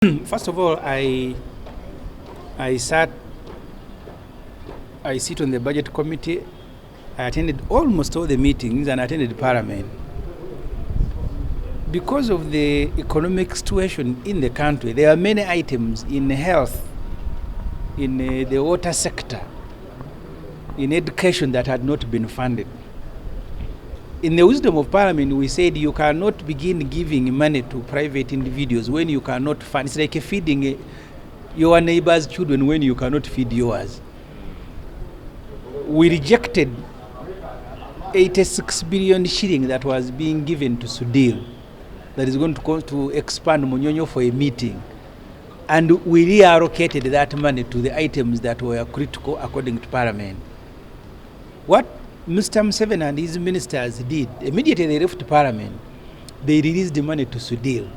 First of all, I sit on the budget committee. I attended almost all the meetings and attended Parliament. Because of the economic situation in the country, there are many items in health, in the water sector, in education that had not been funded. In the wisdom of Parliament, we said you cannot begin giving money to private individuals when you cannot fund. It's like feeding your neighbor's children when you cannot feed yours. We rejected 86 billion shilling that was being given to Sudhir, that is going to expand Munyonyo for a meeting. And we reallocated that money to the items that were critical according to Parliament. What Mr. Museveni and his ministers did, immediately they left Parliament, they released the money to Sudhir.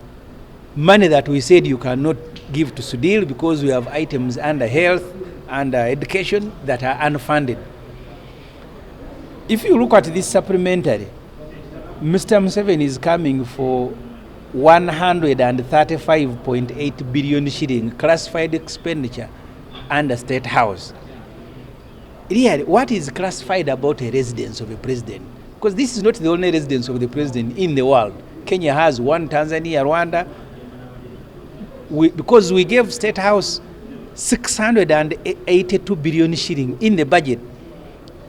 Money that we said you cannot give to Sudhir because we have items under health, under education that are unfunded. If you look at this supplementary, Mr. Museveni is coming for 135.8 billion shilling classified expenditure under State House. Really, what is classified about a residence of a president? Because this is not the only residence of the president in the world. Kenya has one, Tanzania, Rwanda. Because we gave State House 682 billion shilling in the budget.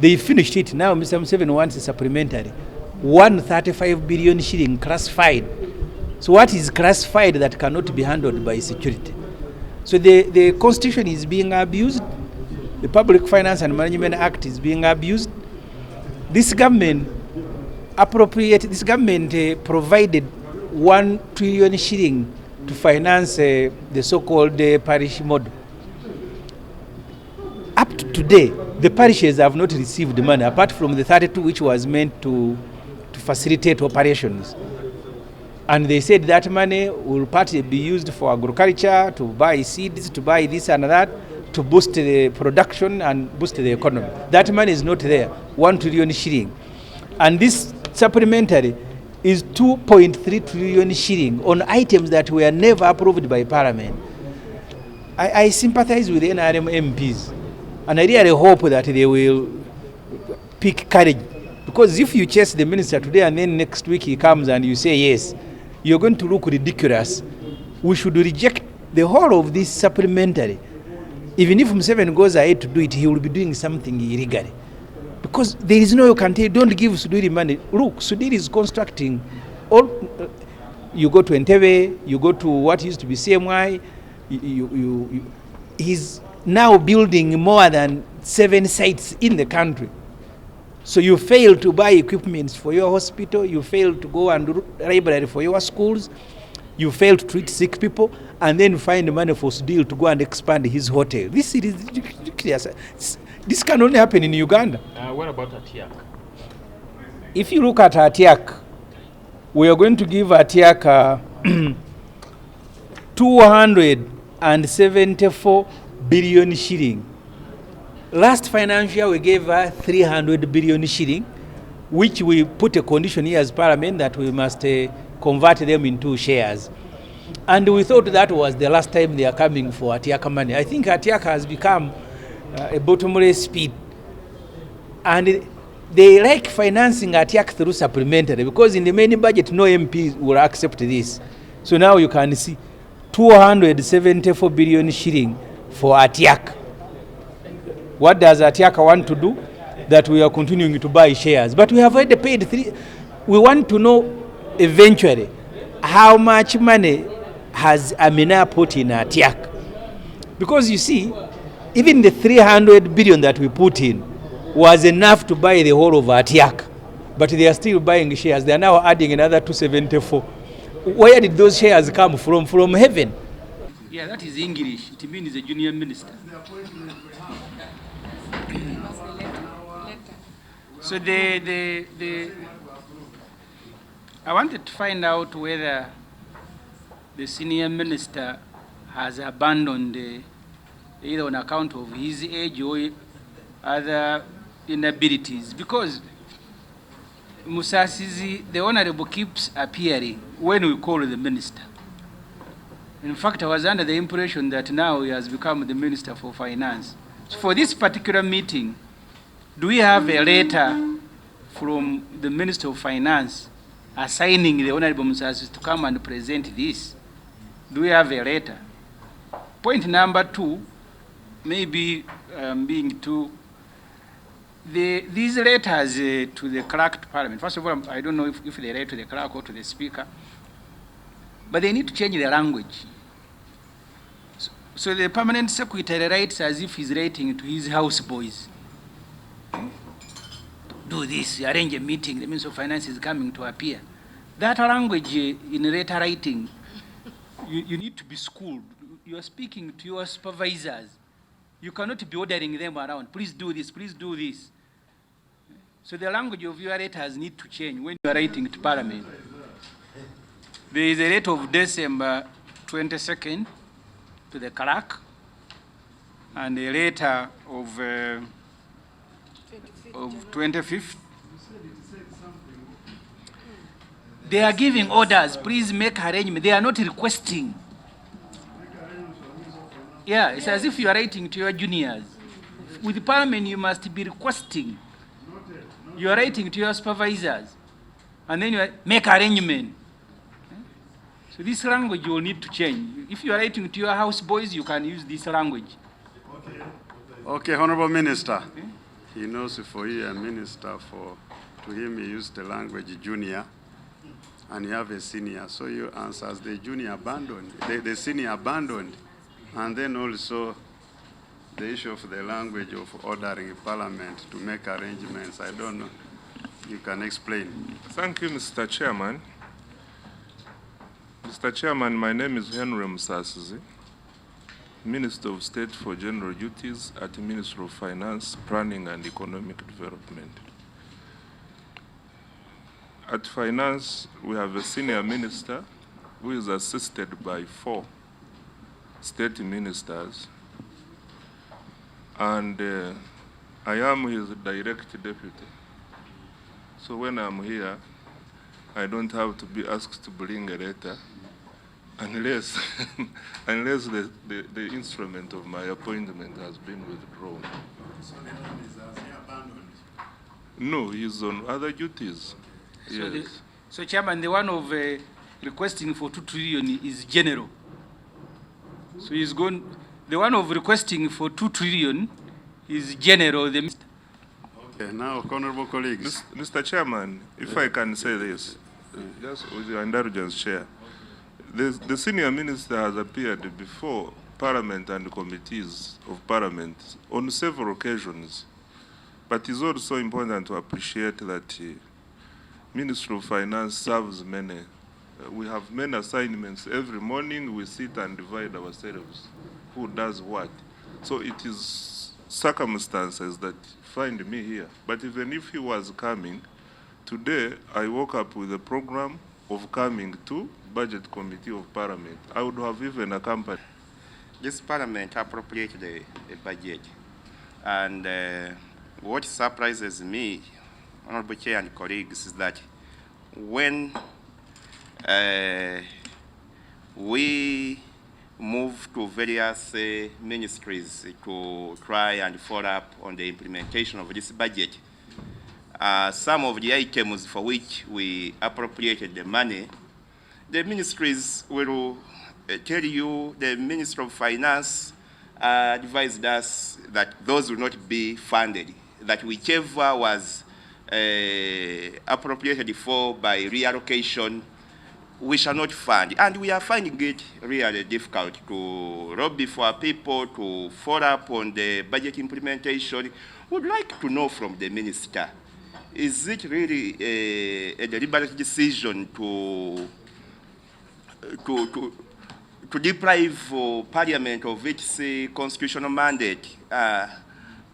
They finished it. Now Mr. Museveni wants a supplementary 135 billion shilling classified. So what is classified that cannot be handled by security? So the constitution is being abused. The Public Finance and Management Act is being abused. This government provided 1 trillion shilling to finance the so-called parish model. Up to today, the parishes have not received money, apart from the 32 which was meant to facilitate operations. And they said that money will partly be used for agriculture, to buy seeds, to buy this and that, to boost the production and boost the economy. That money is not there, 1 trillion shilling. And this supplementary is 2.3 trillion shilling on items that were never approved by Parliament. I sympathize with the NRM MPs, and I really hope that they will pick courage. Because if you chase the minister today and then next week he comes and you say yes, you're going to look ridiculous. We should reject the whole of this supplementary. Even if Museveni goes ahead to do it, he will be doing something illegally. Because there is no, you can tell, don't give Sudhir money. Look, Sudhir is constructing all. You go to Entebbe, you go to what used to be CMY, he's now building more than 7 sites in the country. So you fail to buy equipment for your hospital, you fail to go and do library for your schools, you fail to treat sick people, and then find money for Sudhir to go and expand his hotel. This is ridiculous. This can only happen in Uganda. What about Atiak? If you look at Atiak, we are going to give Atiak 274 billion shilling. Last financial year we gave her 300 billion shilling, which we put a condition here as Parliament that we must convert them into shares. And we thought that was the last time they are coming for Atiak money. I think Atiak has become a bottomless pit. And they like financing Atiak through supplementary, because in the main budget no MP will accept this. So now you can see 274 billion shilling for Atiak. What does Atiak want to do? That we are continuing to buy shares. But we have already paid 3. We want to know eventually how much money has Amina put in Atiak. Because you see, even the 300 billion that we put in was enough to buy the whole of Atiak. But they are still buying shares. They are now adding another 274. Where did those shares come from? From heaven. Yeah, that is English. It means a junior minister. So I wanted to find out whether the senior minister has abandoned either on account of his age or other inabilities, because Musasizi, the Honorable, keeps appearing when we call the minister. In fact, I was under the impression that now he has become the Minister for Finance. So for this particular meeting, do we have a letter from the Minister of Finance assigning the Honorable Misuse to come and present this? Do we have a letter? Point number 2, maybe being too, these letters to the clerk to Parliament, first of all, I don't know if they write to the clerk or to the speaker, but they need to change the language. So the permanent secretary writes as if he's writing to his houseboys. Do this, arrange a meeting, the Minister of Finance is coming to appear. That language in letter writing, you need to be schooled. You are speaking to your supervisors. You cannot be ordering them around. Please do this, please do this. So the language of your letters need to change when you are writing to Parliament. There is a letter of December 22nd to the clerk, and a letter of 25th. They are giving orders, please make arrangement. They are not requesting. Yeah, it's as if you are writing to your juniors. With the Parliament, you must be requesting. You are writing to your supervisors, and then you make arrangement. So this language you will need to change. If you are writing to your houseboys, you can use this language. Okay, Honorable Minister. Okay. He knows for you a minister, to him he used the language junior, and you have a senior. So you answer as the junior abandoned, the senior abandoned, and then also the issue of the language of ordering Parliament to make arrangements. I don't know. You can explain. Thank you, Mr. Chairman. Mr. Chairman, my name is Henry Misuse, Minister of State for General Duties at the Ministry of Finance, Planning and Economic Development. At Finance, we have a senior minister who is assisted by 4 state ministers, and I am his direct deputy. So when I'm here, I don't have to be asked to bring a letter unless, unless the instrument of my appointment has been withdrawn. So the name is abandoned? No, he's on other duties. So, yes. So Chairman, the one of requesting for 2 trillion is general. So he's gone, the one of requesting for 2 trillion is general. Okay, now, honorable colleagues. Mr. Chairman, if I can say this, just with your indulgence, Chair. The senior minister has appeared before Parliament and committees of Parliament on several occasions, but it's also important to appreciate that Ministry of Finance serves many. We have many assignments. Every morning we sit and divide ourselves, who does what. So it is circumstances that find me here. But even if he was coming, today I woke up with a program of coming to Budget Committee of Parliament. I would have even accompanied. This Parliament appropriated a budget. And what surprises me, Honorable Chair and colleagues, is that when we move to various ministries to try and follow up on the implementation of this budget, some of the items for which we appropriated the money, the ministries will tell you, the Minister of Finance advised us that those will not be funded, that whichever was appropriated for by reallocation, we shall not fund. And we are finding it really difficult to lobby for people to follow up on the budget implementation. Would like to know from the minister, is it really a deliberate decision to deprive Parliament of its constitutional mandate?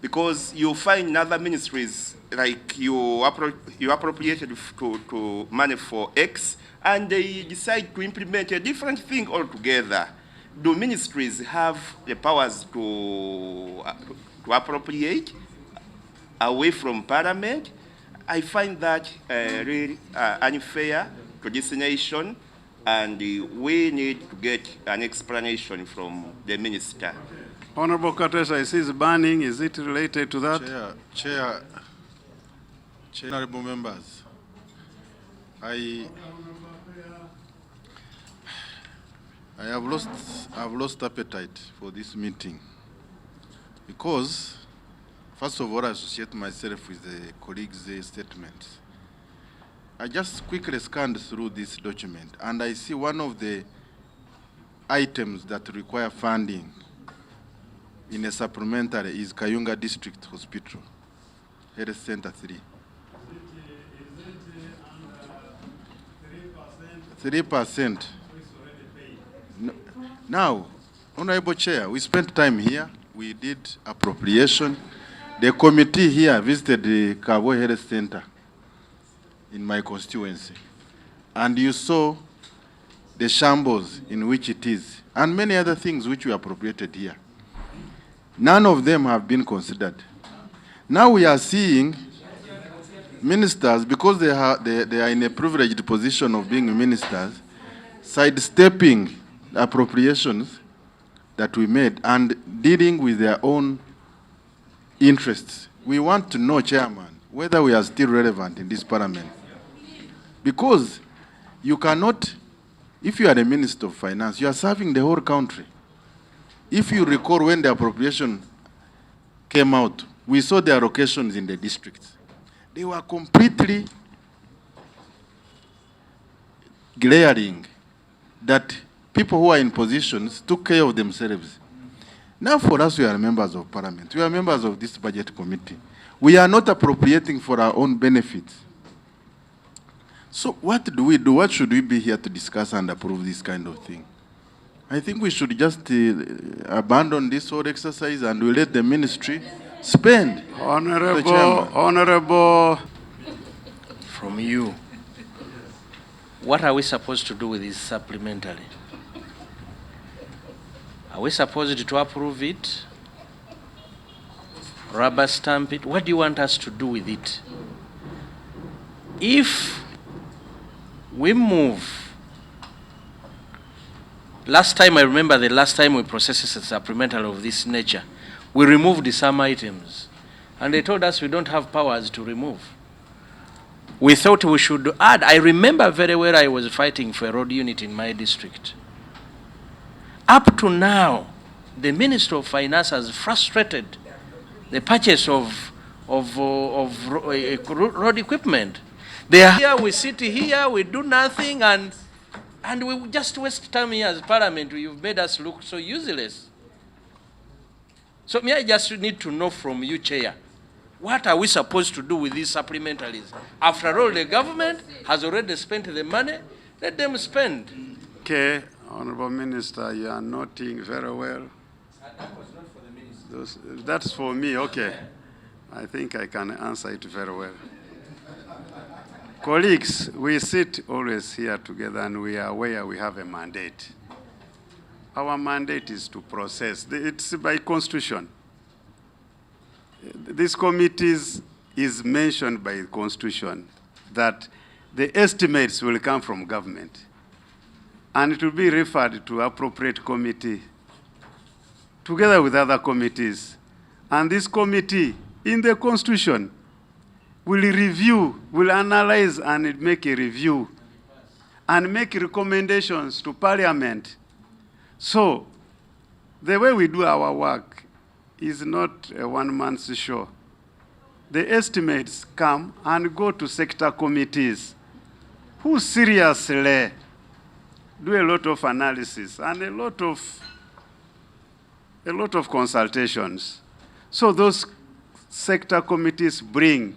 Because you find in other ministries, like you appropriated to money for X, and they decide to implement a different thing altogether. Do ministries have the powers to appropriate away from Parliament? I find that really unfair to this nation, and we need to get an explanation from the minister. Honorable Katesa, I see it's burning. Is it related to that? Chair, honorable members, I've lost appetite for this meeting because, first of all, I associate myself with the colleagues' statements. I just quickly scanned through this document, and I see one of the items that require funding in a supplementary is Kayunga District Hospital, Health Center 3. 3%. No. Now, Honorable Chair, we spent time here. We did appropriation. The committee here visited the Kabo Health Center in my constituency. And you saw the shambles in which it is, and many other things which we appropriated here. None of them have been considered. Now we are seeing ministers, because they are in a privileged position of being ministers, sidestepping the appropriations that we made and dealing with their own interests. We want to know, Chairman, whether we are still relevant in this parliament. Because you cannot, if you are a Minister of Finance, you are serving the whole country. If you recall when the appropriation came out, we saw the allocations in the districts. They were completely glaring that people who are in positions took care of themselves. Now for us, we are members of parliament. We are members of this budget committee. We are not appropriating for our own benefits. So what do we do? What should we be here to discuss and approve this kind of thing? I think we should just abandon this whole exercise and we let the ministry spend. Honorable. From you, what are we supposed to do with this supplementary? Are we supposed to approve it? Rubber stamp it? What do you want us to do with it? If we move, last time, I remember the last time we processed a supplementary of this nature, we removed some items. And they told us we don't have powers to remove. We thought we should add. I remember very well I was fighting for a road unit in my district. Up to now, the Minister of Finance has frustrated the purchase of road equipment. They are here, we sit here, we do nothing, and we just waste time here as Parliament. You've made us look so useless. So I just need to know from you, Chair, what are we supposed to do with these supplementaries? After all, the government has already spent the money. Let them spend. Okay, Honorable Minister, you are noting very well. That was not for the minister. That's for me, okay. I think I can answer it very well. Colleagues, we sit always here together and we are aware we have a mandate. Our mandate is to process. It's by constitution. This committee is mentioned by the constitution that the estimates will come from government and it will be referred to appropriate committee together with other committees. And this committee in the constitution will review, will analyze and make a review and make recommendations to Parliament. So the way we do our work is not a one-man's show. The estimates come and go to sector committees who seriously do a lot of analysis and a lot of consultations. So those sector committees bring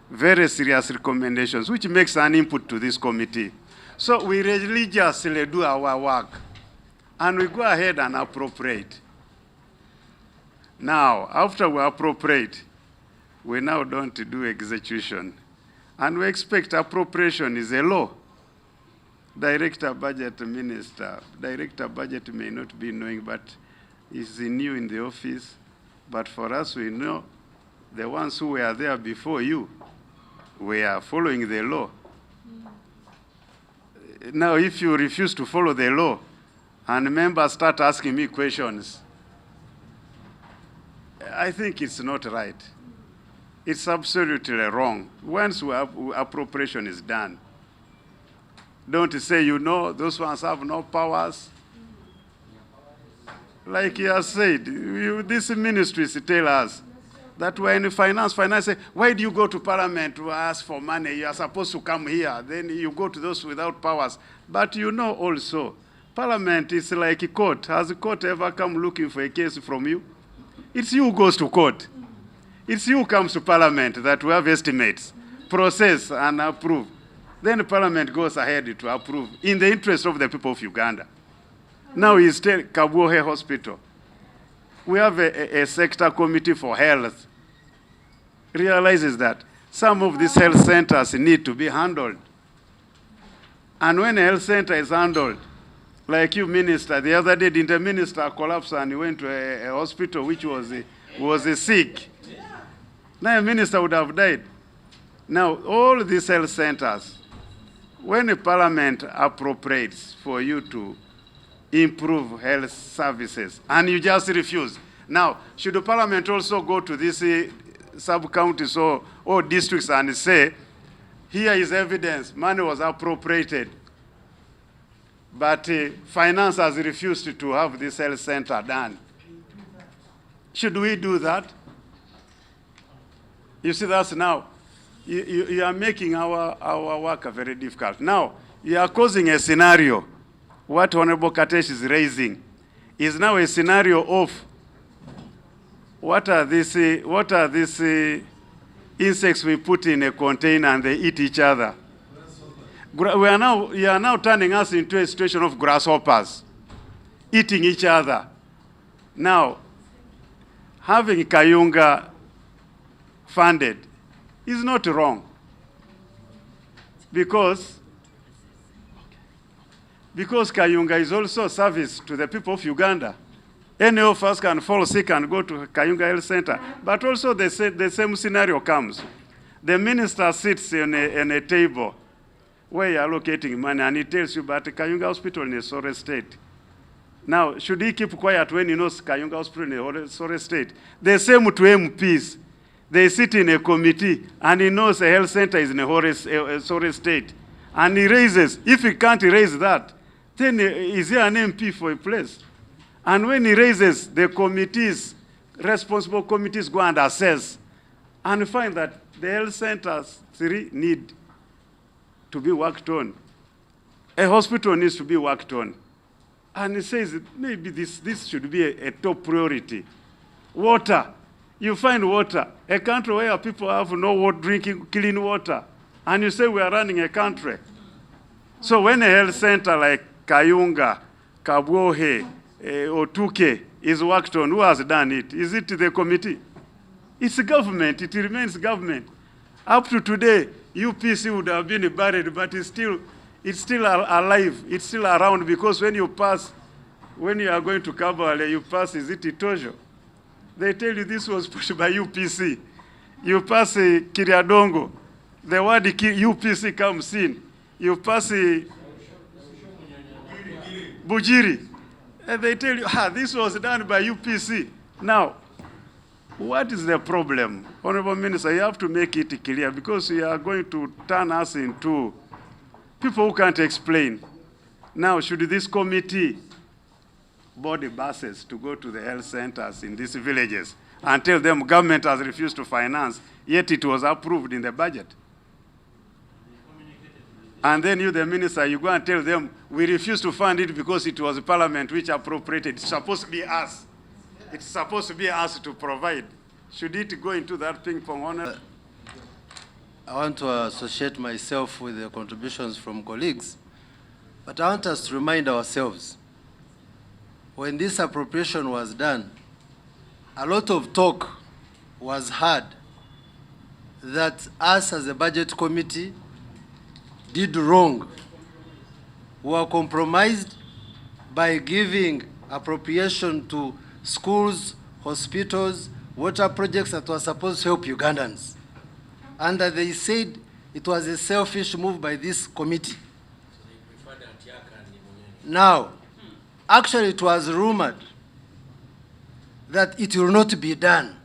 very serious recommendations, which makes an input to this committee. So we religiously do our work and we go ahead and appropriate. Now, after we appropriate, we now don't do execution. And we expect appropriation is a law. Director Budget Minister, Director Budget may not be knowing, but is new in the office. But for us, we know the ones who were there before you, we are following the law. Now, if you refuse to follow the law and members start asking me questions, I think it's not right. It's absolutely wrong. Once appropriation is done, don't say, you know, those ones have no powers. Like he has said, these ministries tell us that when finance say, why do you go to Parliament to ask for money? You are supposed to come here. Then you go to those without powers. But you know also, Parliament is like a court. Has a court ever come looking for a case from you? It's you who goes to court. It's you who comes to Parliament that we have estimates, process and approve. Then Parliament goes ahead to approve in the interest of the people of Uganda. Now is Kabwohe Hospital. We have a sector committee for health. Realizes that some of these health centers need to be handled. And when a health center is handled, like you, Minister, the other day, didn't the minister collapse and he went to a hospital which was sick? Now a minister would have died. Now, all these health centers, when a Parliament appropriates for you to improve health services, and you just refuse. Now, should the Parliament also go to these sub-counties or districts and say, here is evidence, money was appropriated, but finance has refused to have this health center done. Should we do that? You see, that's now, you are making our work very difficult. Now, you are causing a scenario. What Honorable Katesh is raising is now a scenario of what are these insects we put in a container and they eat each other. You are now turning us into a situation of grasshoppers eating each other. Now, having Kayunga funded is not wrong because Kayunga is also a service to the people of Uganda. Any of us can fall sick and go to Kayunga Health Center. But also the same scenario comes. The minister sits in a table where you're allocating money and he tells you, but Kayunga Hospital in a sorry state. Now, should he keep quiet when he knows Kayunga Hospital in a sorry state? The same to MPs. They sit in a committee and he knows a health center is in a sorry state. And he raises, if he can't raise that, then is there an MP for a place? And when he raises, the committees, responsible committees go and assess and find that the health centers need to be worked on. A hospital needs to be worked on. And he says maybe this should be a top priority. Water. You find water. A country where people have no water, drinking clean water. And you say we are running a country. So when a health center like Kayunga, Kabwohe, Otuke is worked on, who has done it? Is it the committee? It's government. It remains government. Up to today, UPC would have been buried, but it's still alive. It's still around because when you are going to Kabale, you pass, is it Itojo? They tell you this was pushed by UPC. You pass Kiriadongo, the word UPC comes in. You pass Bujiri, and they tell you, this was done by UPC. Now, what is the problem? Honorable Minister, you have to make it clear because you are going to turn us into people who can't explain. Now, should this committee body buses to go to the health centers in these villages and tell them government has refused to finance, yet it was approved in the budget? And then you, the minister, you go and tell them, we refuse to fund it because it was the Parliament which appropriated. It's supposed to be us. It's supposed to be us to provide. Should it go into that ping pong honor? I want to associate myself with the contributions from colleagues, but I want us to remind ourselves, when this appropriation was done, a lot of talk was heard that us as a budget committee did wrong. We were compromised by giving appropriation to schools, hospitals, water projects that were supposed to help Ugandans. And that they said it was a selfish move by this committee. Now, actually it was rumored that it will not be done.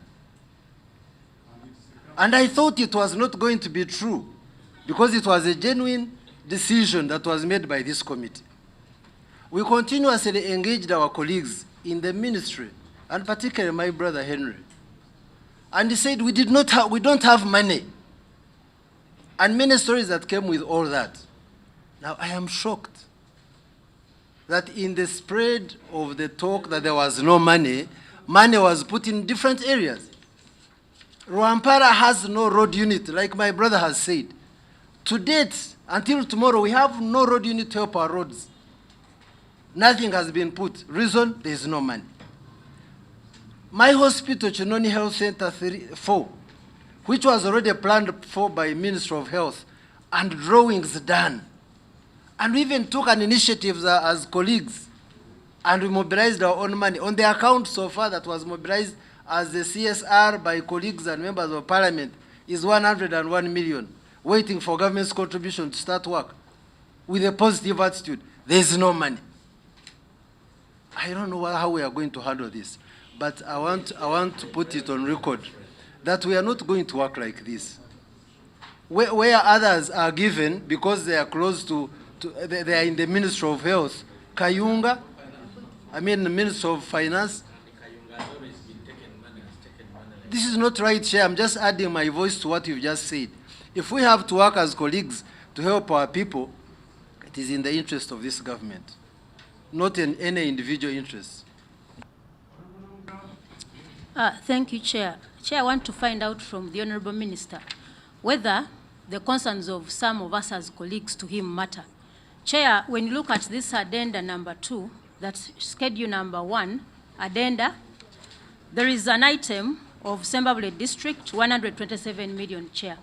And I thought it was not going to be true because it was a genuine decision that was made by this committee. We continuously engaged our colleagues in the ministry, and particularly my brother Henry. And he said, we don't have money. And many stories that came with all that. Now, I am shocked that in the spread of the talk that there was no money, money was put in different areas. Rwampara has no road unit, like my brother has said. To date, until tomorrow, we have no road unit to help our roads. Nothing has been put. Reason, there is no money. My hospital, Chinoni Health Center 4, which was already planned for by Ministry of Health, and drawings done. And we even took an initiative as colleagues, and we mobilized our own money. On the account so far that was mobilized as the CSR by colleagues and members of Parliament is 101 million, waiting for government's contribution to start work with a positive attitude. There is no money. I don't know how we are going to handle this, but I want to put it on record that we are not going to work like this. Where others are given because they are close they are in the Ministry of Health, Kayunga, the Ministry of Finance. This is not right, Chair. I'm just adding my voice to what you've just said. If we have to work as colleagues to help our people, it is in the interest of this government, not in any individual interest. Thank you, Chair. Chair, I want to find out from the Honourable Minister whether the concerns of some of us as colleagues to him matter. Chair, when you look at this addenda number 2, that's schedule number 1, addenda, there is an item of Ssemujju District, 127 million, Chair.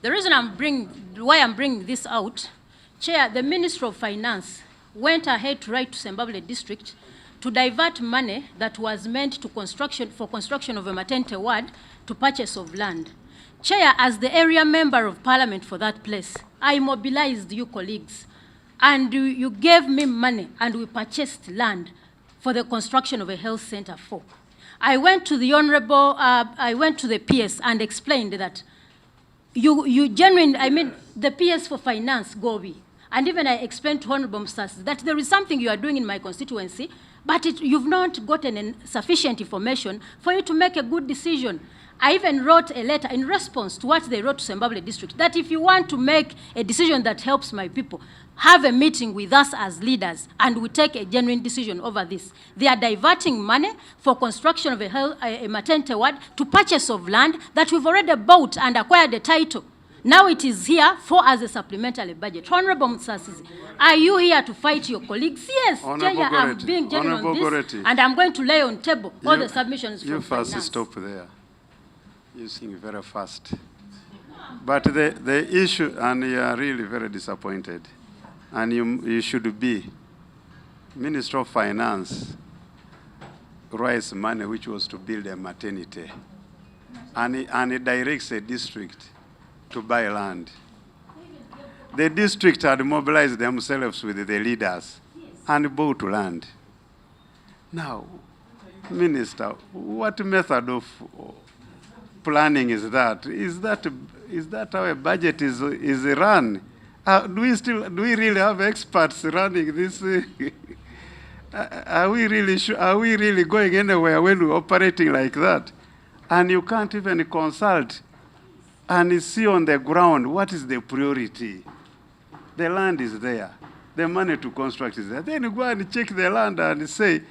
The reason why I'm bringing this out, Chair, the Minister of Finance went ahead to write to Ssemujju District to divert money that was meant for construction of a maternity ward to purchase of land. Chair, as the area member of Parliament for that place, I mobilized you colleagues, and you gave me money, and we purchased land for the construction of a health center 4. I went to the Honorable, I went to the PS and explained that the PS for Finance, gov't, and even I explained to Honorable Misuse that there is something you are doing in my constituency, but you've not gotten sufficient information for you to make a good decision. I even wrote a letter in response to what they wrote to Ssemujju District, that if you want to make a decision that helps my people, have a meeting with us as leaders, and we take a genuine decision over this. They are diverting money for construction of a maternity ward to purchase of land that we've already bought and acquired the title. Now it is here as a supplementary budget. Honorable Misuse, are you here to fight your colleagues? Yes, Chair, I'm being genuine on this, and I'm going to lay on table all the submissions from Finance. You first stop there. You sing very fast. But the issue, and you are really very disappointed, and you should be. Minister of Finance raised money which was to build a maternity, and it directs a district to buy land. The district had mobilized themselves with the leaders and bought land. Now, Minister, what method of planning is that? Is that how a budget is run? Do we really have experts running this? Are we really going anywhere when we're operating like that? And you can't even consult and see on the ground what is the priority. The land is there. The money to construct is there. Then you go and check the land and say,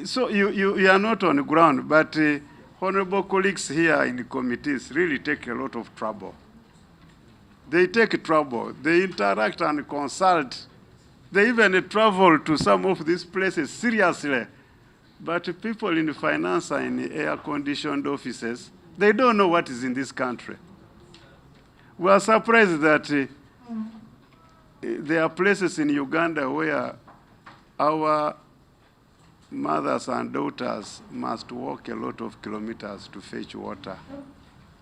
so you are not on the ground, but honorable colleagues here in the committees really take a lot of trouble. They take trouble. They interact and consult. They even travel to some of these places seriously. But people in finance are in air-conditioned offices. They don't know what is in this country. We are surprised that there are places in Uganda where our mothers and daughters must walk a lot of kilometers to fetch water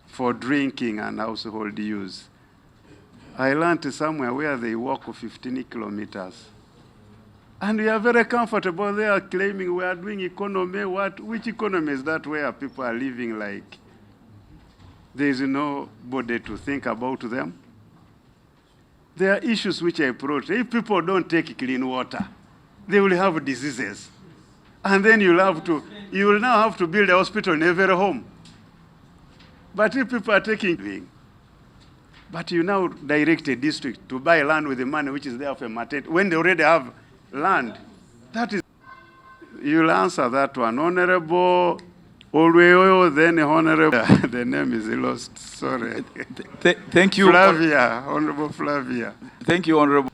for drinking and household use. I learned somewhere where they walk 15 kilometers. And we are very comfortable there claiming we are doing economy. Which economy is that where people are living like there is nobody to think about them? There are issues which I brought. If people don't take clean water, they will have diseases. And then you will now have to build a hospital in every home. But if people are taking, but you now direct a district to buy land with the money which is there for maternity, when they already have land, that is, you'll answer that one. Honorable Olweyo, then Honorable, the name is lost, sorry. Thank you. Flavia, Honorable Flavia. Thank you, Honorable.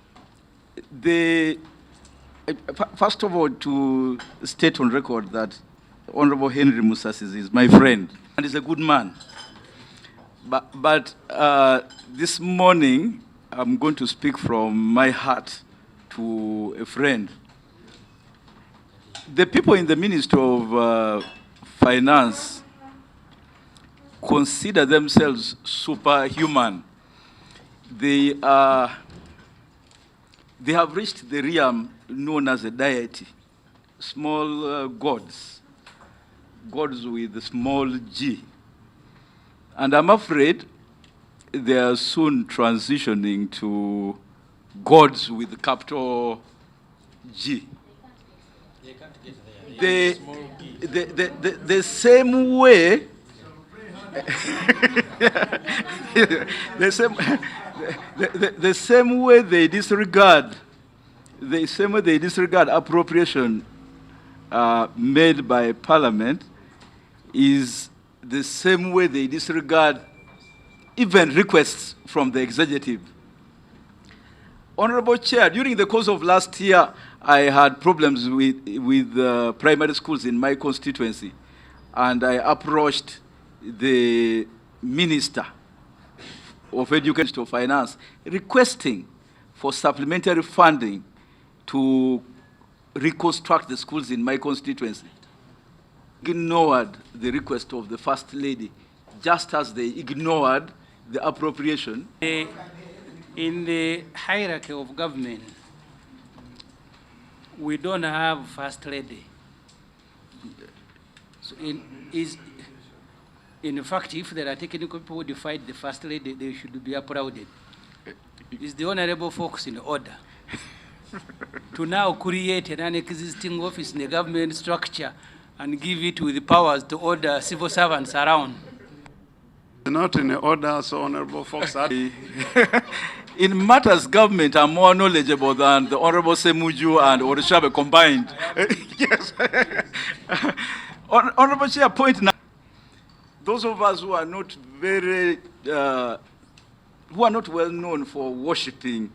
First of all, to state on record that Honorable Henry Misuse is my friend and is a good man. But this morning, I'm going to speak from my heart to a friend. The people in the Ministry of Finance consider themselves superhuman. They have reached the realm known as a deity, small gods with a small g. And I'm afraid they are soon transitioning to gods with capital G. They can't get there. The same way, the same way they disregard appropriation made by Parliament is the same way they disregard even requests from the executive. Honorable Chair, during the course of last year, I had problems with primary schools in my constituency, and I approached the Minister of Education and Finance requesting for supplementary funding to reconstruct the schools in my constituency. Ignored the request of the First Lady, just as they ignored the appropriation. In the hierarchy of government, we don't have First Lady. So in fact, if there are technical people who defied the First Lady, they should be applauded. Is the honorable folks in order to now create an existing office in the government structure and give it with the powers to order civil servants around? Not in order, so honorable folks are. In matters government, I'm more knowledgeable than the Honorable Ssemujju and Orishabe combined. Yes. Honorable Chair, point now. Those of us who are not very, who are not well known for worshiping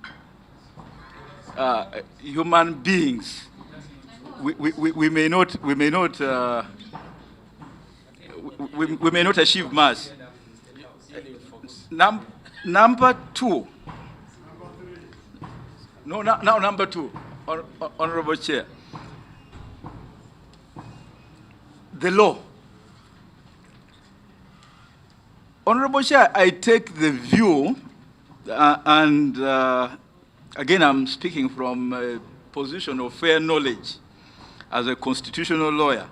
human beings, we may not achieve much. Number two. No, now number two, Honorable Chair. The law. Honorable Chair, I take the view, and again, I'm speaking from a position of fair knowledge as a constitutional lawyer.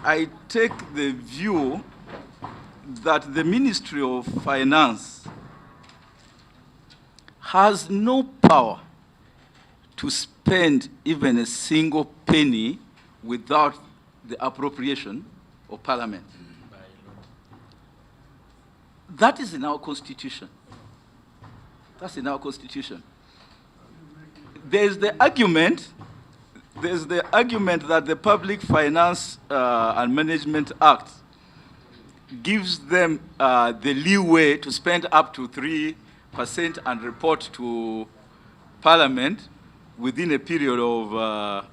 I take the view that the Ministry of Finance has no power to spend even a single penny without the appropriation of Parliament. That is in our Constitution. That's in our Constitution. There's the argument that the Public Finance and Management Act gives them the leeway to spend up to 3% and report to Parliament within a period of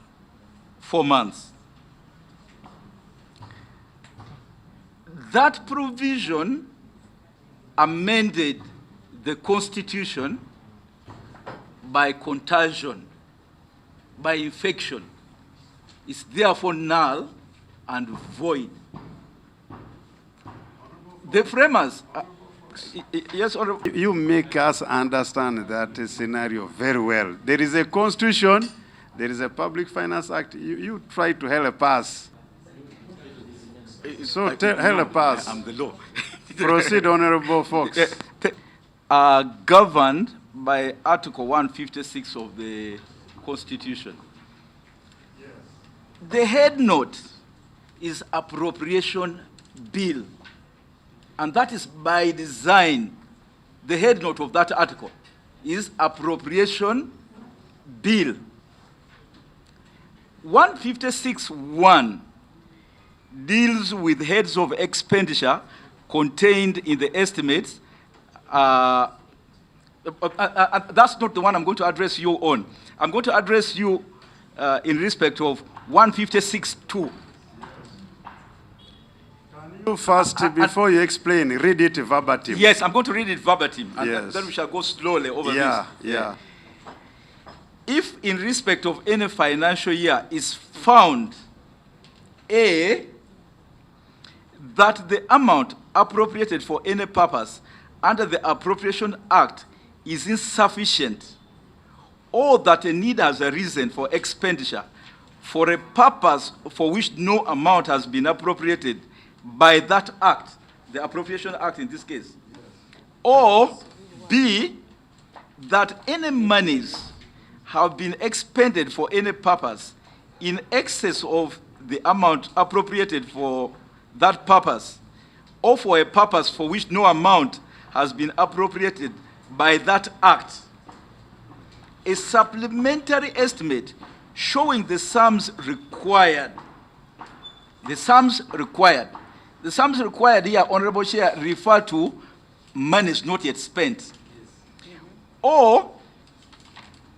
4 months. That provision amended the Constitution by contagion, by infection. It's therefore null and void. The framers, Fox. Yes, Honorable. You make us understand that scenario very well. There is a constitution, there is a Public Finance Act. You try to help us. So help us. I'm the law. Proceed, Honorable Fox. Are governed by Article 156 of the Constitution. Yes. The head note is appropriation bill, and that is by design. The head note of that article is appropriation bill. 156.1 deals with heads of expenditure contained in the estimates. That's not the one I'm going to address you on. I'm going to address you in respect of 156.2. You first, before you explain, read it verbatim. Yes, I'm going to read it verbatim, and Yes. then we shall go slowly over this. Yeah. If in respect of any financial year is found, A, that the amount appropriated for any purpose under the Appropriation Act is insufficient, or that a need has arisen for expenditure for a purpose for which no amount has been appropriated by that act, the Appropriation Act in this case, or B, that any monies have been expended for any purpose in excess of the amount appropriated for that purpose, or for a purpose for which no amount has been appropriated by that act. A supplementary estimate showing the sums required. The sums required. The sums required here, Honorable Chair, refer to monies not yet spent. Or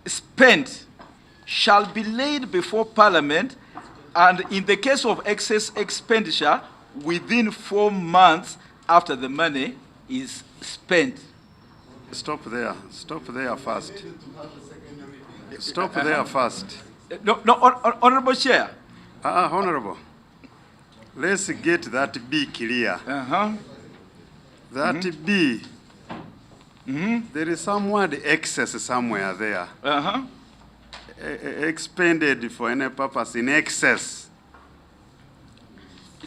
spent shall be laid before Parliament, and in the case of excess expenditure, within 4 months after the money is spent. Stop there. Stop there first. Stop there first. No, Honorable Chair. Honorable. Let's get that B clear. That B, there is some word excess somewhere there. Expended for any purpose in excess.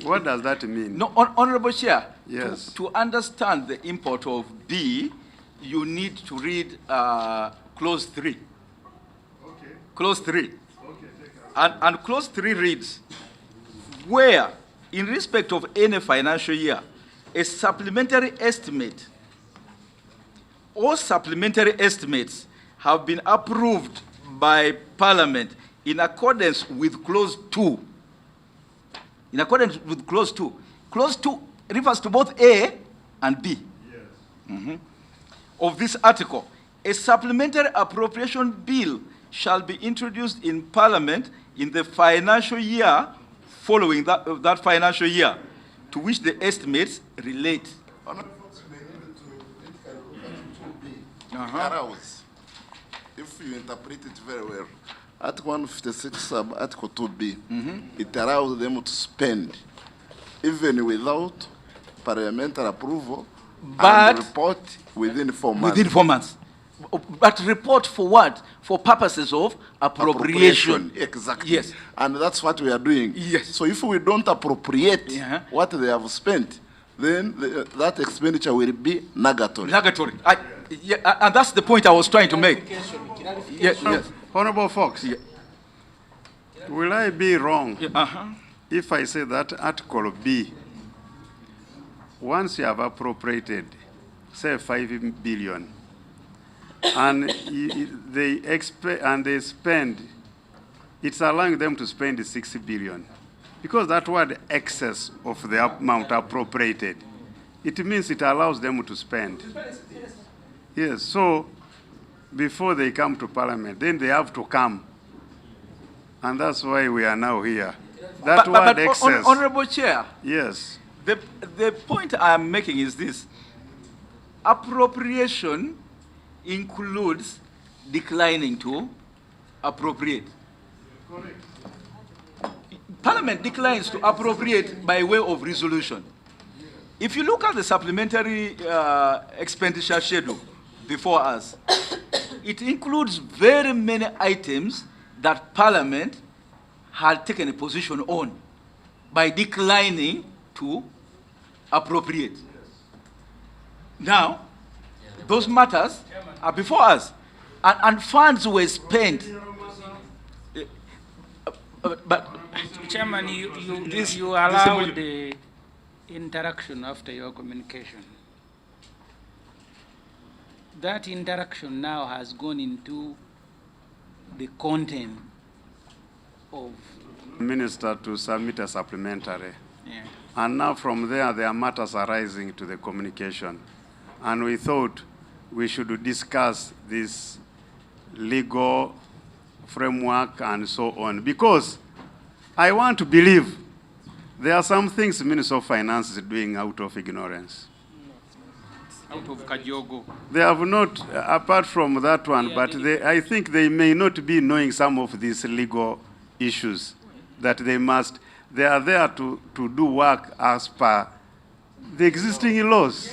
What does that mean? No, Honorable Chair. Yes. To understand the import of B, you need to read clause 3. Okay. Clause 3. Okay, and clause 3 reads, where, in respect of any financial year, a supplementary estimate or supplementary estimates have been approved by Parliament in accordance with clause 2. In accordance with clause 2. Clause 2 refers to both A and B. Yes. Of this article. A supplementary appropriation bill shall be introduced in Parliament in the financial year following that financial year to which the estimates relate. If you interpret it very well, Article 156 Article 2B, it allows them to spend even without parliamentary approval, But and report within 4 months. Within 4 months. But report for what? For purposes of appropriation. Exactly. Yes. And that's what we are doing. Yes. So if we don't appropriate what they have spent, then that expenditure will be negatory. Negatory. And that's the point I was trying to make. Yes. Honorable Fox, will I be wrong if I say that Article B, once you have appropriated, say 5 billion, and they spend, it's allowing them to spend 6 billion. Because that word excess of the amount appropriated, it means it allows them to spend. Yes, so before they come to Parliament, then they have to come. And that's why we are now here. That word excess. Honorable Chair. Yes. The point I'm making is this. Appropriation includes declining to appropriate. Correct. Parliament declines to appropriate by way of resolution. if you look at the supplementary expenditure schedule before us, it includes very many items that Parliament had taken a position on by declining to appropriate. Now, those matters are before us, and funds were spent. But Chairman, you allowed the interaction after your communication. That interaction now has gone into the content of Minister to submit a supplementary. yeah. And now from there are matters arising to the communication. And we thought we should discuss this legal framework and so on. Because I want to believe there are some things the Minister of Finance is doing out of ignorance. Out of Kajogo. They have not, apart from that one, but I think they may not be knowing some of these legal issues that they are there to do work as per the existing laws.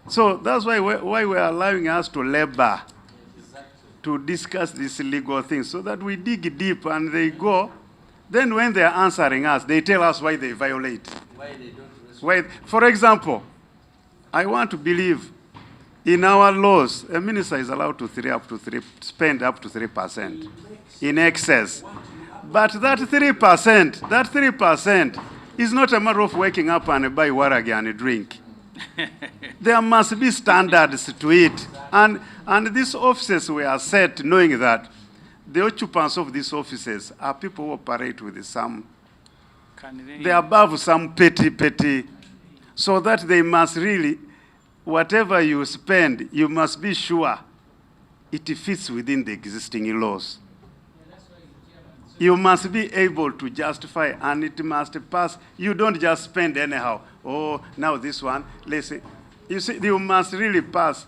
So that's why we're allowing us to labor to discuss these legal things so that we dig deep and they go. Then when they're answering us, they tell us why they violate. Why they don't respect. For example, I want to believe in our laws, a minister is allowed to spend up to 3% in excess. But that 3% is not a matter of waking up and buy waragi and drink. There must be standards to it. And these offices were set knowing that the occupants of these offices are people who operate with some, they're above some petty, so that they must really, whatever you spend, you must be sure it fits within the existing laws. You must be able to justify, and it must pass. You don't just spend anyhow. Oh, now this one, let's say. You see, you must really pass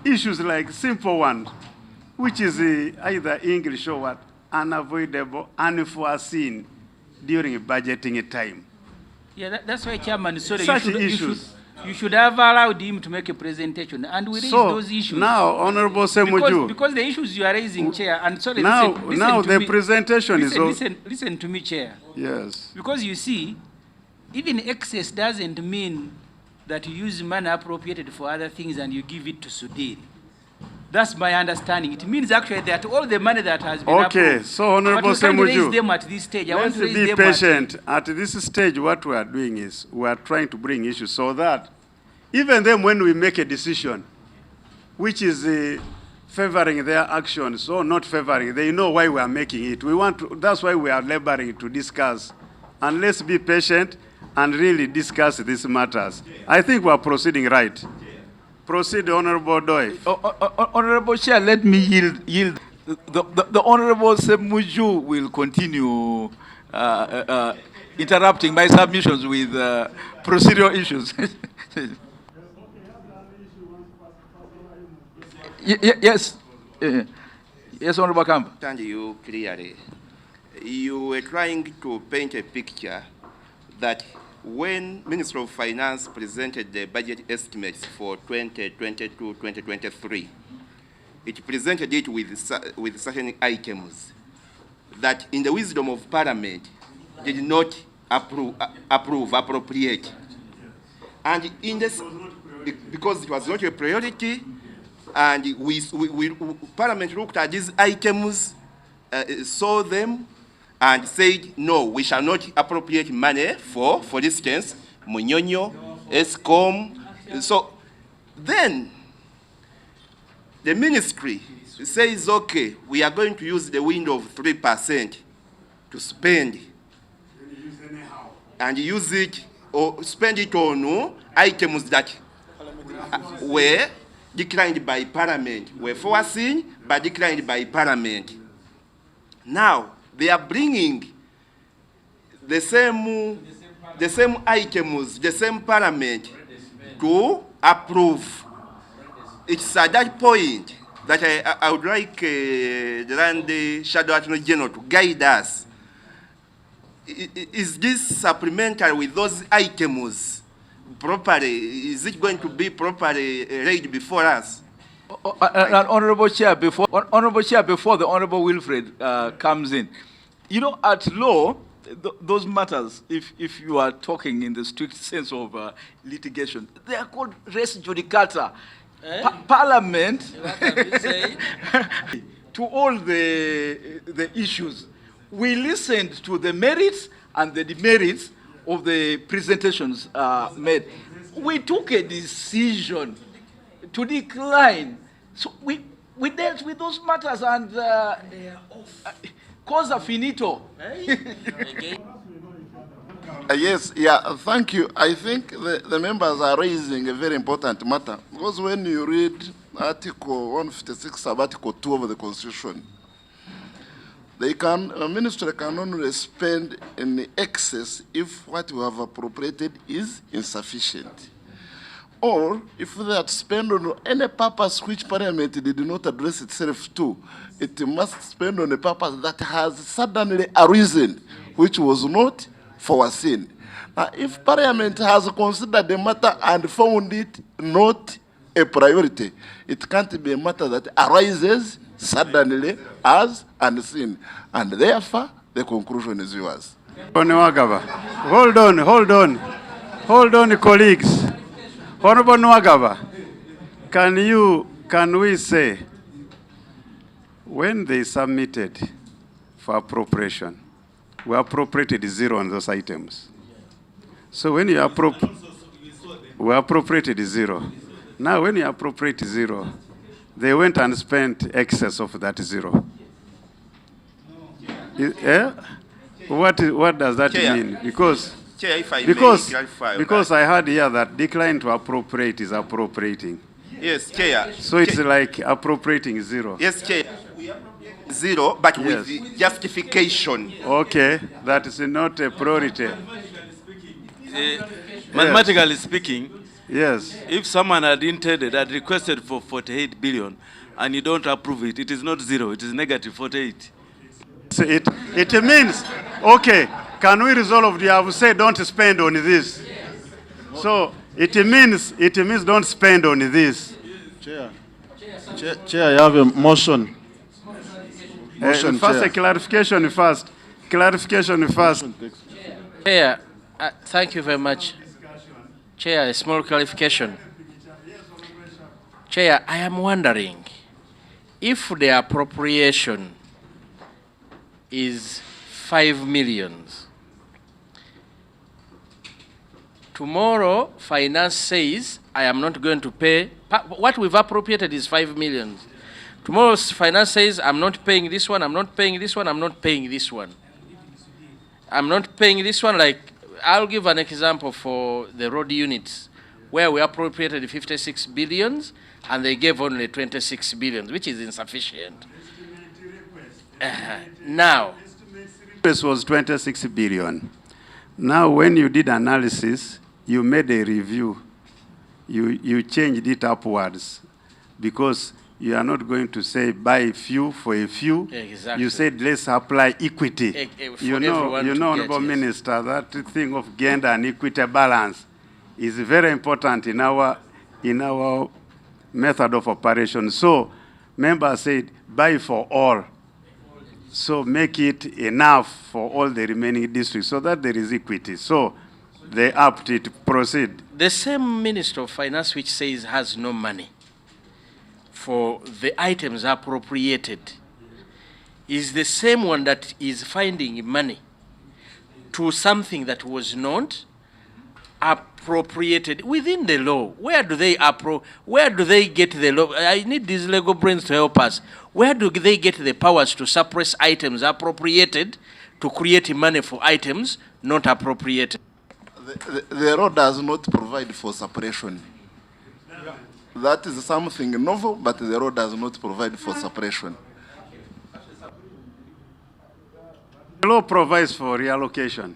issues like simple one, which is either English or what, unavoidable, unforeseen during budgeting time. Yeah, that's why, Chairman, sorry, Such issues. You should have allowed him to make a presentation, and we raised those issues. Now, Honorable Ssemujju. Because the issues you are raising, Chair, and sorry, now, listen now to the me. presentation is over. Listen to me, Chair. Yes. Because you see, even excess doesn't mean that you use money appropriated for other things and you give it to Sudhir. That's my understanding. It means actually that all the money that has been okay, so Honorable Ssemujju, but we can't raise Ssemujju, them at this stage. I want let's to raise be them patient. At this stage, what we are doing is we are trying to bring issues so that even then when we make a decision, which is favoring their actions or not favoring, they know why we are making it. That's why we are laboring to discuss. And let's be patient and really discuss these matters. I think we are proceeding right. Proceed, Honorable Doi. Honorable Chair, let me yield. The Honorable Ssemujju will continue interrupting my submissions with procedural issues. Yes. Yes, Honorable Kamba. Understand you clearly. You were trying to paint a picture that when Minister of Finance presented the budget estimates for 2022-2023, it presented it with certain items that, in the wisdom of Parliament, did not appropriate. And in this, because it was not a priority, and Parliament looked at these items, saw them, and said, no, we shall not appropriate money for instance, Munyonyo, ESCOM. So then the ministry says, okay, we are going to use the window of 3% to spend and use it or spend it on items that were declined by Parliament, were foreseen but declined by Parliament. Now, they are bringing the same items, the same Parliament to approve. It's at that point that I would like the Land Shadow Attorney General to guide us. Is this supplementary with those items properly, is it going to be properly laid before us? Honorable Chair, before the Honorable Wilfred comes in, you know, at law, those matters, if you are talking in the strict sense of litigation, they are called res judicata. Parliament, to all the issues, we listened to the merits and the demerits of the presentations made. We took a decision to decline. So we dealt with those matters and cosa finito. Yes, yeah, thank you. I think the members are raising a very important matter, because when you read Article 156 of Article 2 of the Constitution, a ministry can only spend in excess if what you have appropriated is insufficient. Or if they are to spend on any purpose which Parliament did not address itself to, it must spend on a purpose that has suddenly arisen, which was not foreseen. Now, if Parliament has considered the matter and found it not a priority, it can't be a matter that arises suddenly as unseen. And therefore, the conclusion is yours. Hold on, colleagues. Honorable Nwagaba, can we say, when they submitted for appropriation, we appropriated zero on those items. So when you we appropriated zero. Now when you appropriate zero, they went and spent excess of that zero. What does that mean? Because Chair, if I may clarify because that. I heard here that decline to appropriate is appropriating. Yes, Chair. So it's like appropriating zero. Yes, Chair. We appropriate zero, but Yes. with justification. Okay, that is not a priority. Mathematically speaking, Yes. if someone had intended, had requested for 48 billion, and you don't approve it, it is not zero, it is negative 48. So it means, okay, can we resolve? You have said don't spend on this. So it means don't spend on this. Chair, I have a motion. First, Chair. a clarification first. Clarification first. Chair, thank you very much. Chair, a small clarification. Chair, I am wondering if the appropriation is 5 million. Tomorrow, finance says, I am not going to pay. What we've appropriated is 5 million. Tomorrow, finance says, I'm not paying this one, I'm not paying this one, I'm not paying this one. I'm not paying this one. Like, I'll give an example for the road units, where we appropriated 56 billions, and they gave only 26 billions, which is insufficient. Now, This was 26 billion. Now, when you did analysis, you made a review. You changed it upwards because you are not going to say buy a few for a few. Exactly. You said let's apply equity. For You know, Honorable Minister, that thing of gender and equity balance is very important in our method of operation. So, members said buy for all. So make it enough for all the remaining districts so that there is equity. So they upped it. Proceed. the same Minister of Finance which says has no money for the items appropriated is the same one that is finding money to something that was not appropriated within the law. Where do they get the law? I need these legal brains to help us. Where do they get the powers to suppress items appropriated to create money for items not appropriated? The law does not provide for suppression. That is something novel, but the law does not provide for suppression. The law provides for reallocation.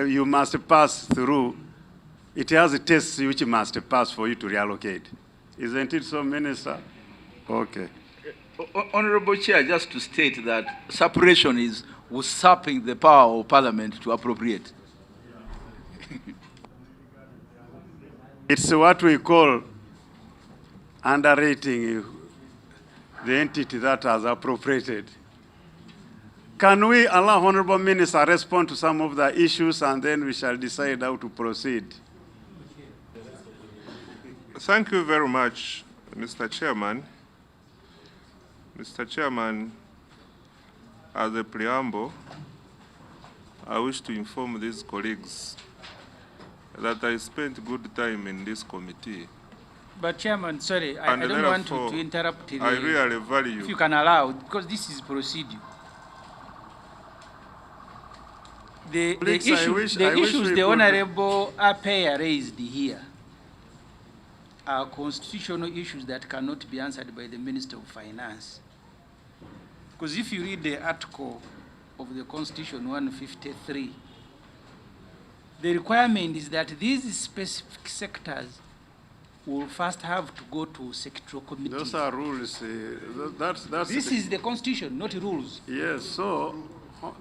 You must pass through. It has a test which you must pass for you to reallocate. Isn't it so, Minister? Okay. Honorable Chair, just to state that separation is usurping the power of Parliament to appropriate. It's what we call underrating the entity that has appropriated. Can we allow Honorable Minister respond to some of the issues, and then we shall decide how to proceed? Thank you very much, Mr. Chairman. Mr. Chairman, as a preamble, I wish to inform these colleagues that I spent good time in this committee. But Chairman, sorry, I don't want to interrupt. I really value. If you can allow, because this is procedure. The issues the Honorable Apea raised here are constitutional issues that cannot be answered by the Minister of Finance. Because if you read the article of the Constitution 153, the requirement is that these specific sectors will first have to go to sectoral committees. Those are rules. This is the Constitution, not rules. Yes, so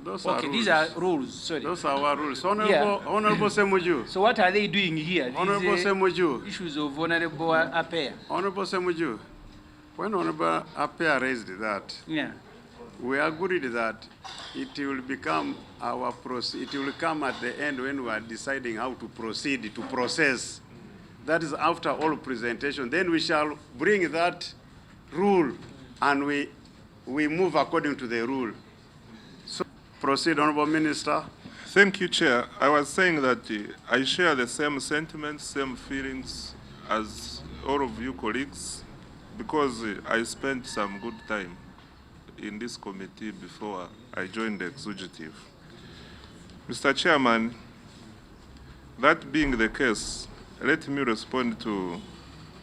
those are rules. Okay, these are rules, sorry. Those are our rules. Honorable Ssemujju. So what are they doing here? Honorable Ssemujju. Issues of Honorable Apea. Honorable Ssemujju, when Honorable Apea raised that, yeah, we agreed that it will become it will come at the end when we are deciding how to proceed to process. That is after all presentation. Then we shall bring that rule and we move according to the rule. So proceed, Honorable Minister. Thank you, Chair. I was saying that I share the same sentiments, same feelings as all of you colleagues, because I spent some good time in this committee before I joined the executive. Mr. Chairman, that being the case, let me respond to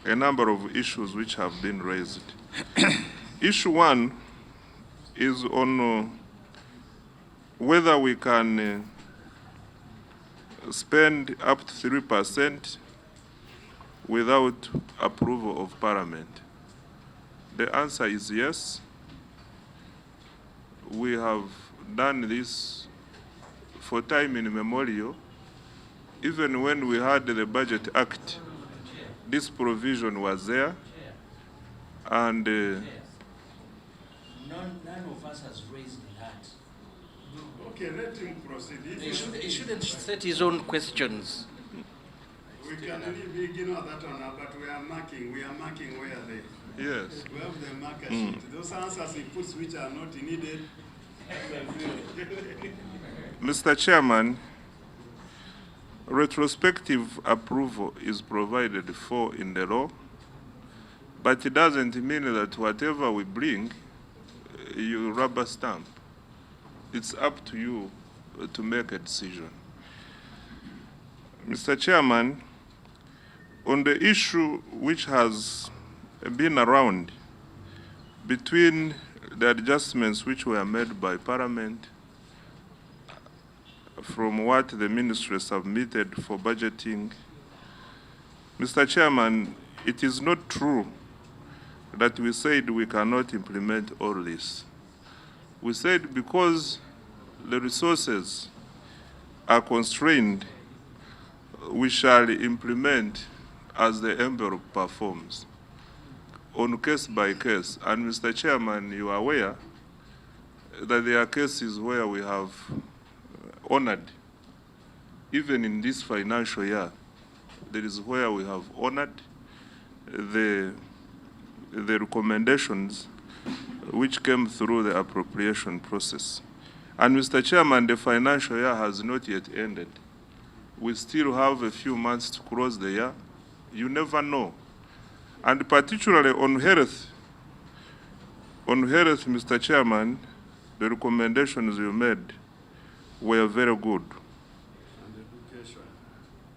a number of issues which have been raised. Issue one is on whether we can spend up to 3% without approval of Parliament. The answer is yes. We have done this for time immemorial. Even when we had the Budget Act, this provision was there, and none of us has raised that. Okay, let him proceed. He shouldn't set his own questions. We can really begin on that one, but we are marking where they. yes. We have the marker sheet. Those answers he puts which are not needed. Mr. Chairman, retrospective approval is provided for in the law, but it doesn't mean that whatever we bring, you rubber stamp. It's up to you to make a decision. Mr. Chairman, on the issue which has been around between the adjustments which were made by Parliament from what the ministry submitted for budgeting, Mr. Chairman, it is not true that we said we cannot implement all this. We said because the resources are constrained, we shall implement as the envelope performs on case by case. And Mr. Chairman, you are aware that there are cases where we have honored, even in this financial year, there is where we have honored the recommendations which came through the appropriation process. And Mr. Chairman, the financial year has not yet ended. We still have a few months to close the year. You never know. And particularly on health, Mr. Chairman, the recommendations you made were very good.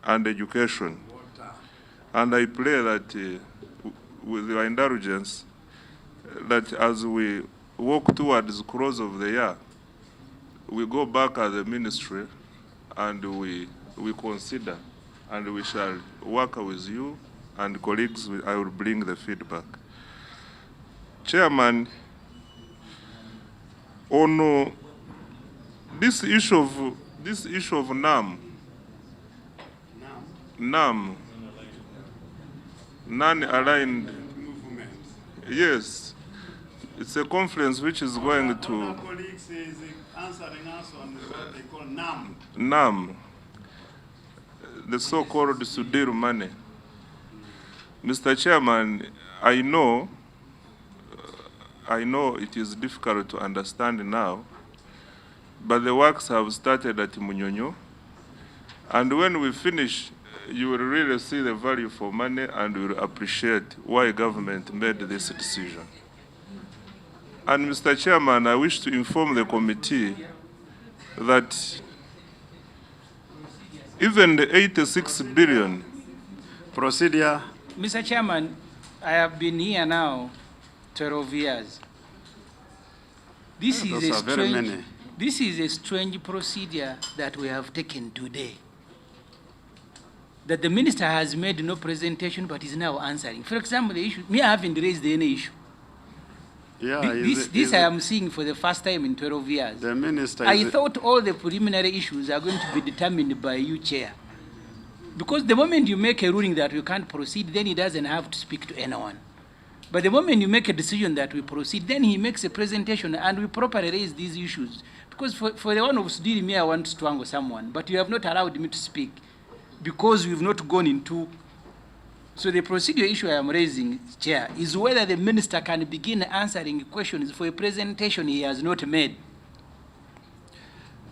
And education. And I pray that with your indulgence, that as we walk towards the close of the year, we go back as a ministry and we consider, and we shall work with you and colleagues. I will bring the feedback. Chairman, on this issue of NAM, non-aligned. Yes, it's a conference which is going to Our colleague says answering us on what they call NAM. NAM, the so-called Sudhir money. Mr. Chairman, I know it is difficult to understand now, but the works have started at Munyonyo, and when we finish, you will really see the value for money and will appreciate why government made this decision. And Mr. Chairman, I wish to inform the committee that even the 86 billion. Procedure. Mr. Chairman, I have been here now 12 years. This Those is are very many. This is a strange procedure that we have taken today. That the minister has made no presentation but is now answering. For example, the issue, me I haven't raised any issue. Yeah, This I am seeing for the first time in 12 years. The minister I thought all the preliminary issues are going to be determined by you, Chair. Because the moment you make a ruling that we can't proceed, then he doesn't have to speak to anyone. But the moment you make a decision that we proceed, then he makes a presentation and we properly raise these issues. Because for the one of Sudhir, me, I want to strangle someone, but you have not allowed me to speak because we've not gone into. So the procedure issue I am raising, Chair, is whether the minister can begin answering questions for a presentation he has not made.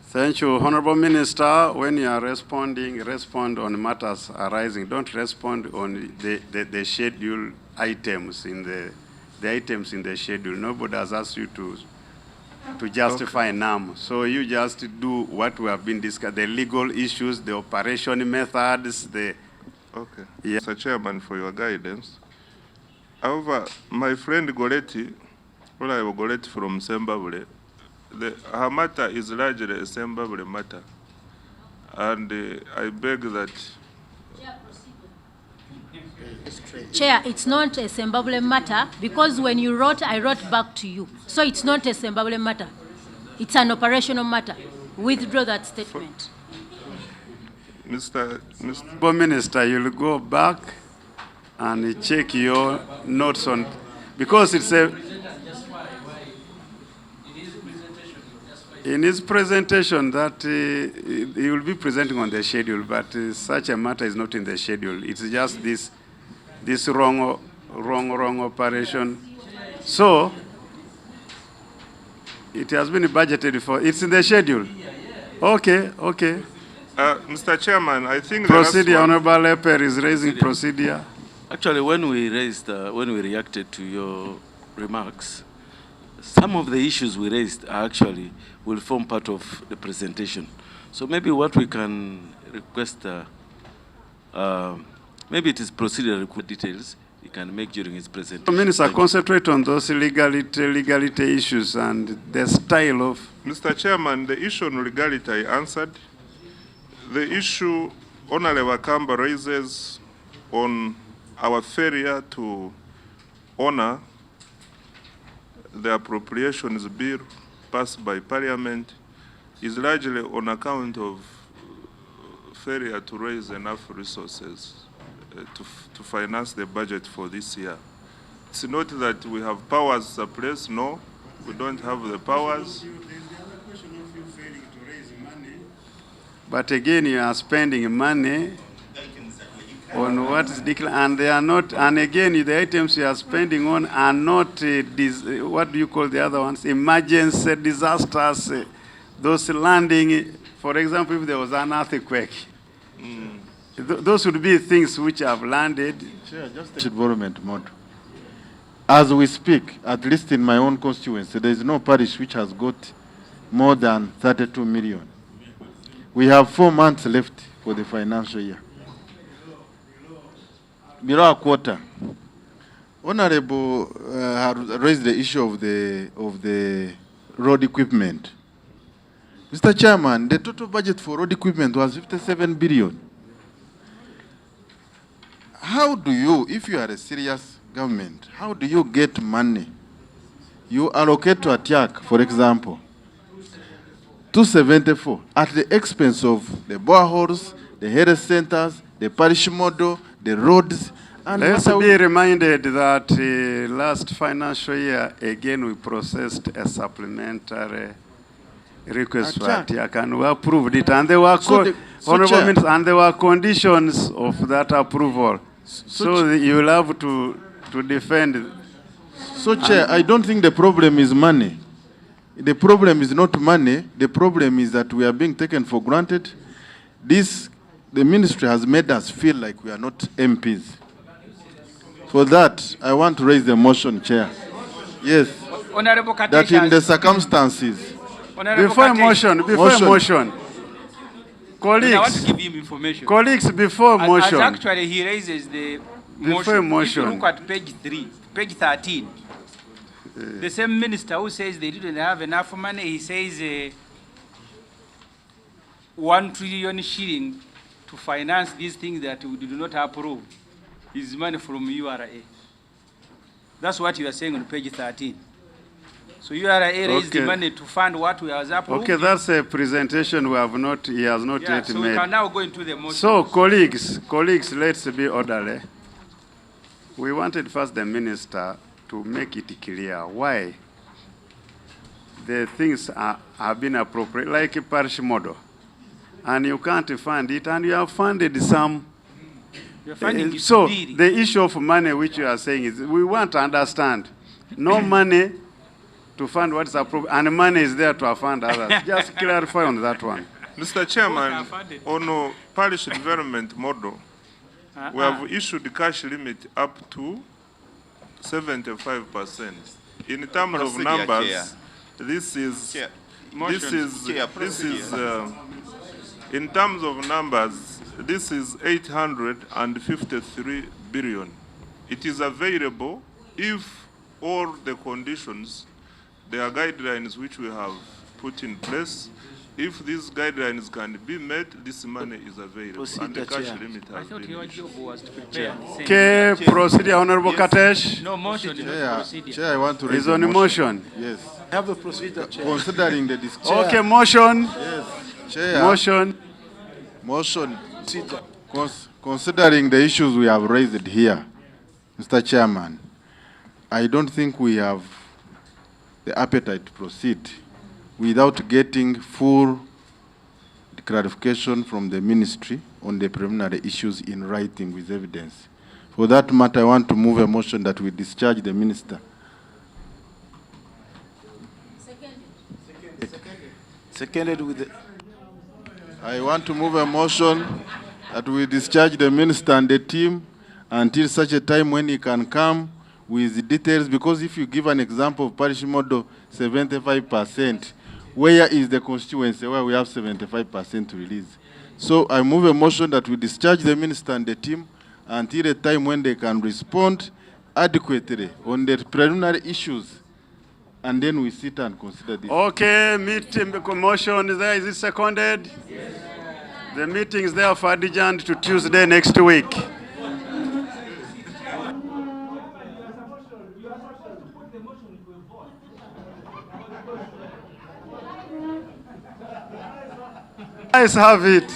Thank you, Honorable Minister. When you are responding, respond on matters arising. Don't respond on the schedule items in the items in the schedule. Nobody has asked you to justify NAM. So you just do what we have been discussing, the legal issues, the operation methods, the... Okay. Yeah. Mr. Chairman, for your guidance. However, my friend Goretti, Honorable Goretti from Zimbabwe, her matter is largely a Zimbabwe matter. And I beg that... Chair, it's not a Zimbabwe matter because when you wrote, I wrote back to you. So it's not a Zimbabwe matter. It's an operational matter. Withdraw that statement. Mr. Minister, you'll go back and check your notes on, because it's a, in his presentation that he will be presenting on the schedule, but such a matter is not in the schedule. It's just this wrong operation. So it has been budgeted for. It's in the schedule. Okay. Mr. Chairman, I think procedure. Honorable Leper is raising procedure. Actually, when we reacted to your remarks, some of the issues we raised actually will form part of the presentation. So maybe what we can request, maybe it is procedural details you can make during his presentation. Minister, concentrate on those legality issues and the style of... Mr. Chairman, the issue on legality I answered. The issue Honorable Kamba raises on our failure to honor the appropriations bill passed by Parliament is largely on account of failure to raise enough resources to finance the budget for this year. It's not that we have powers surplus, no, we don't have the powers. But again, you are spending money on what is declared, and they are not, and again, the items you are spending on are not, what do you call the other ones? Emergency disasters, those landing, for example, if there was an earthquake. Those would be things which have landed. Chair, just development mode. As we speak, at least in my own constituency, there is no parish which has got more than 32 million. We have 4 months left for the financial year. Below a quarter. Honorable raised the issue of the road equipment. Mr. Chairman, the total budget for road equipment was 57 billion. How do you, if you are a serious government, how do you get money? You allocate to attack, for example, 274 at the expense of the boreholes, the health centers, the parish model, the roads, And Let's what are be we- reminded that last financial year, again, we processed a supplementary request for Attack. ATIAC, and we approved it. And there were, So Honorable Chair. Minister, and there were conditions of that approval. So you will have to defend. So, Chair, I don't think the problem is money. The problem is not money. The problem is that we are being taken for granted. The ministry has made us feel like we are not MPs. For that, I want to raise the motion, Chair. Yes, Honorable that in the Katesh, circumstances, Honorable Before Katesh, motion, before Motion. motion. I want to Colleagues, give him information. colleagues, before As motion. actually he raises the Before motion. If you motion. look at page 3, page 13, the same minister who says they didn't have enough money, he says 1 trillion shilling to finance these things that we did not approve is money from URA. That's what you are saying on page 13. So URA raised the Okay. money to fund what we have approved. Okay, that's a presentation he has not Yeah, yet so we made. can now go into the motion. So, colleagues, let's be orderly. We wanted first the minister to make it clear why the things have been appropriate, like a parish model, and you can't fund it, and you have funded some. You're funding it So, to the issue of money which you are saying is, we want to understand, no money to fund what is appropriate, and money is there to fund others. Just clarify on that one. Mr. Chairman, on a parish development model, we have issued cash limit up to 75%. In terms of Procedure, numbers, Chair. this is, Chair. in terms of numbers, this is 853 billion. It is available if all the conditions, there are guidelines which we have put in place. If these guidelines can be met, this money is available. And the cash limit I has thought been your issued. job was to prepare. the same. Okay, procedure, Honorable Katesh. No motion, no Chair, procedure. Chair, I want to raise Is the on motion. Yes. Have the procedure, Chair. Considering the Okay, motion. Yes, Chair. Motion. Considering the issues we have raised here, Mr. Chairman, I don't think we have the appetite to proceed without getting full clarification from the ministry on the preliminary issues in writing with evidence. For that matter, I want to move a motion that we discharge the minister. Seconded with the... I want to move a motion that we discharge the minister and the team until such a time when he can come with details, because if you give an example of parish model, 75%, where is the constituency where we have 75% to release? So I move a motion that we discharge the minister and the team until a time when they can respond adequately on the preliminary issues, and then we sit and consider this. Okay, meeting motion is there. Is it seconded? Yes. The meeting is therefore adjourned to Tuesday next week. Guys have it.